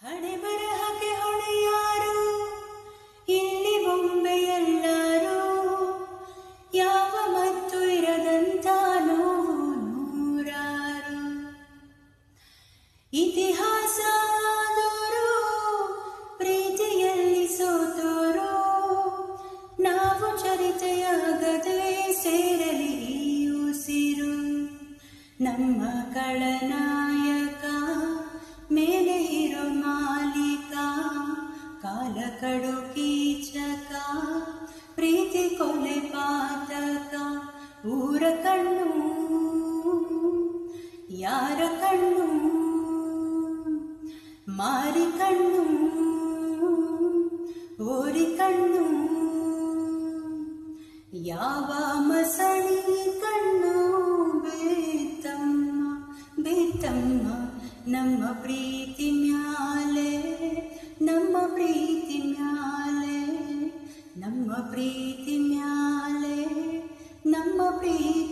ಹಣೆ ಬರಹಕ್ಕೆ ಹೊಣೆಯಾರು ಇಲ್ಲಿ ಬೊಂಬೆಯೆಲ್ಲರೂ, ಯಾವ ಮತ್ತು ಇರದಂತ ನೋವು ನೂರಾರು. ಇತಿಹಾಸ ಆದೋರು ಪ್ರೀತಿಯಲ್ಲಿ ಸೋತೋರು, ನಾವು ಚರಿತೆಯಾಗದೆ ಸೇರಲಿ ಉಸಿರು. ನಮ್ಮ ಖಳನಾಯಕ ಮೇಲೆ ಇರೋ ಮಾಲೀಕ, ಕಾಲ ಕಡು ಕೀಚಕ, ಪ್ರೀತಿ ಕೊಲೆ ಪಾತಕ. ಊರ ಕಣ್ಣು ಯಾರ ಕಣ್ಣು, ಮಾರಿ ಕಣ್ಣು ಓರಿ ಕಣ್ಣು, ಯಾವ ಮಸಣಿ ಕಣ್ಣು ಬೇತಮ್ಮ ಬೇತಮ್ಮ. ನಮ್ಮ ಪ್ರೀತಿ ಮ್ಯಾಲೆ, ನಮ್ಮ ಪ್ರೀತಿ ಮ್ಯಾಲೆ, ನಮ್ಮ ಪ್ರೀತಿ ಮ್ಯಾಲೆ, ನಮ್ಮ ಪ್ರೀತಿ